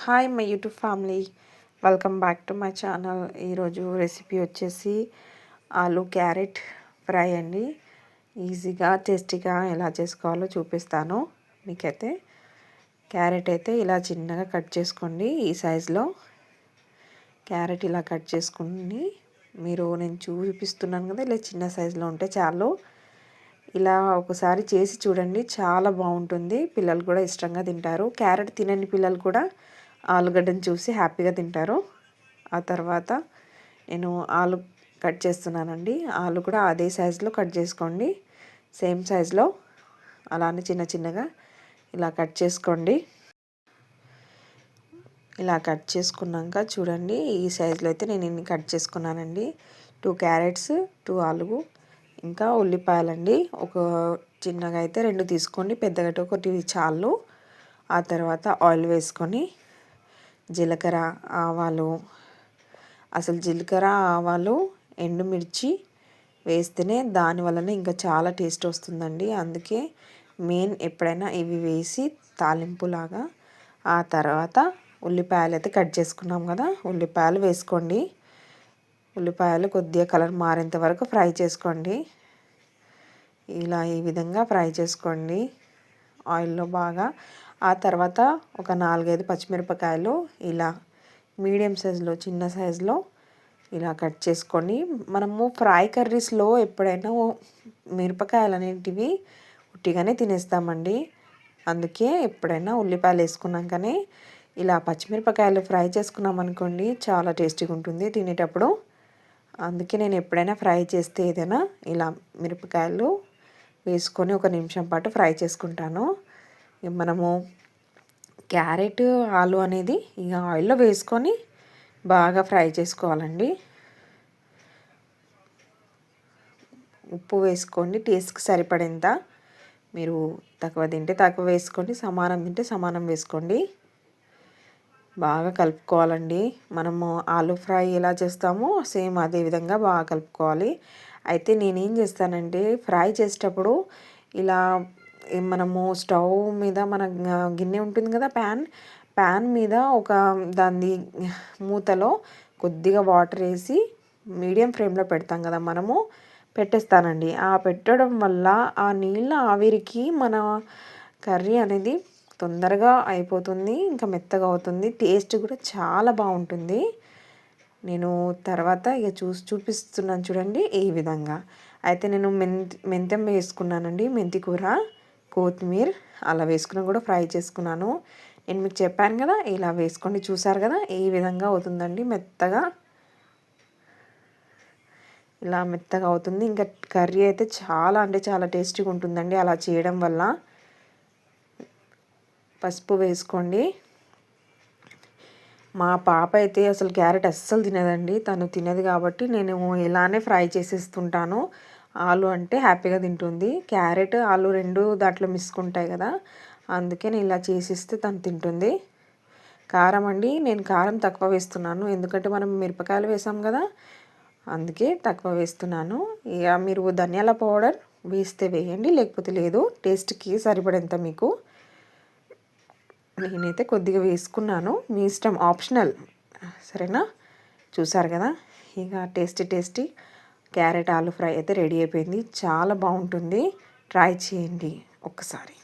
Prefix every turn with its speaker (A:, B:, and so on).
A: Hi my YouTube family, welcome back to my channel. ఈరోజు recipe వచ్చేసి ఆలు carrot fry అండి. ఈజీగా టేస్టీగా ఎలా చేసుకోవాలో చూపిస్తాను మీకైతే. క్యారెట్ అయితే ఇలా చిన్నగా కట్ చేసుకోండి. ఈ సైజులో క్యారెట్ ఇలా కట్ చేసుకుని నేను చూపిస్తున్నాను కదా, ఇలా చిన్న సైజులో ఉంటే చాలు. ఇలా ఒకసారి చేసి చూడండి, చాలా బాగుంటుంది. పిల్లలు కూడా ఇష్టంగా తింటారు. క్యారెట్ తినని పిల్లలు కూడా ఆలుగడ్డను చూసి హ్యాపీగా తింటారు. ఆ తర్వాత నేను ఆలు కట్ చేస్తున్నానండి. ఆలు కూడా అదే సైజులో కట్ చేసుకోండి, సేమ్ సైజులో. అలానే చిన్న చిన్నగా ఇలా కట్ చేసుకోండి. ఇలా కట్ చేసుకున్నాక చూడండి, ఈ సైజులో అయితే నేను ఇన్ని కట్ చేసుకున్నానండి. 2 క్యారెట్స్, 2 ఆలు, ఇంకా ఉల్లిపాయలండి. ఒక చిన్నగా అయితే 2 తీసుకోండి, పెద్దగా ఒకటి చాలు. ఆ తర్వాత ఆయిల్ వేసుకొని జీలకర్ర, ఆవాలు, అసలు జీలకర్ర, ఆవాలు, ఎండుమిర్చి వేస్తేనే దానివల్లనే ఇంకా చాలా టేస్ట్ వస్తుందండి. అందుకే మెయిన్ ఎప్పుడైనా ఇవి వేసి తాలింపులాగా. ఆ తర్వాత ఉల్లిపాయలు అయితే కట్ చేసుకున్నాం కదా, ఉల్లిపాయలు వేసుకోండి. ఉల్లిపాయలు కొద్దిగా కలర్ మారేంత వరకు ఫ్రై చేసుకోండి. ఇలా ఈ విధంగా ఫ్రై చేసుకోండి ఆయిల్లో బాగా. ఆ తర్వాత ఒక 4-5 పచ్చిమిరపకాయలు ఇలా మీడియం సైజులో, చిన్న సైజులో ఇలా కట్ చేసుకొని, మనము ఫ్రై కర్రీస్లో ఎప్పుడైనా మిరపకాయలు అనేటివి ఉట్టిగానే తినేస్తామండి. అందుకే ఎప్పుడైనా ఉల్లిపాయలు వేసుకున్నాకనే ఇలా పచ్చిమిరపకాయలు ఫ్రై చేసుకున్నాం అనుకోండి, చాలా టేస్టీగా ఉంటుంది తినేటప్పుడు. అందుకే నేను ఎప్పుడైనా ఫ్రై చేస్తే ఏదైనా ఇలా మిరపకాయలు వేసుకొని 1 నిమిషం పాటు ఫ్రై చేసుకుంటాను. మనము క్యారెట్, ఆలు అనేది ఇక ఆయిల్లో వేసుకొని బాగా ఫ్రై చేసుకోవాలండి. ఉప్పు వేసుకోండి టేస్ట్కి సరిపడేంత. మీరు తక్కువ తింటే తక్కువ వేసుకోండి, సమానం తింటే సమానం వేసుకోండి. బాగా కలుపుకోవాలండి. మనము ఆలు ఫ్రై ఎలా చేస్తామో సేమ్ అదే విధంగా బాగా కలుపుకోవాలి. అయితే నేనేం చేస్తానంటే, ఫ్రై చేసేటప్పుడు ఇలా మనము స్టవ్ మీద మన గిన్నె ఉంటుంది కదా, ప్యాన్ మీద ఒక దాని మూతలో కొద్దిగా వాటర్ వేసి మీడియం ఫ్లేమ్లో పెడతాం కదా, మనము పెట్టేస్తానండి. ఆ పెట్టడం వల్ల ఆ నీళ్ళ ఆవిరికి మన కర్రీ అనేది తొందరగా అయిపోతుంది, ఇంకా మెత్తగా అవుతుంది. టేస్ట్ కూడా చాలా బాగుంటుంది. నేను తర్వాత ఇక చూపిస్తున్నాను చూడండి, ఈ విధంగా. అయితే నేను మెంతం వేసుకున్నానండి, మెంతి కూర, కొత్తిమీర అలా వేసుకుని కూడా ఫ్రై చేసుకున్నాను. నేను మీకు చెప్పాను కదా, ఇలా వేసుకోండి. చూసారు కదా, ఈ విధంగా అవుతుందండి మెత్తగా. ఇలా మెత్తగా అవుతుంది. ఇంకా కర్రీ అయితే చాలా అంటే చాలా టేస్టీగా ఉంటుందండి అలా చేయడం వల్ల. పసుపు వేసుకోండి. మా పాప అయితే అసలు క్యారెట్ అస్సలు తినదండి. తను తినదు కాబట్టి నేను ఇలానే ఫ్రై చేసేస్తుంటాను. ఆలు అంటే హ్యాపీగా తింటుంది. క్యారెట్, ఆలు 2 దాంట్లో మిస్కుంటాయి కదా, అందుకే నేను ఇలా చేసిస్తే తను తింటుంది. కారం అండి, నేను కారం తక్కువ వేస్తున్నాను, ఎందుకంటే మనం మిరపకాయలు వేసాం కదా, అందుకే తక్కువ వేస్తున్నాను. ఇక మీరు ధనియాల పౌడర్ వేస్తే వేయండి, లేకపోతే లేదు. టేస్ట్కి సరిపడేంత మీకు. నేనైతే కొద్దిగా వేసుకున్నాను, మీ ఇష్టం, ఆప్షనల్, సరేనా. చూసారు కదా, ఇక టేస్టీ క్యారెట్ ఆలు ఫ్రై అయితే రెడీ అయిపోయింది. చాలా బాగుంటుంది, ట్రై చేయండి ఒక్కసారి.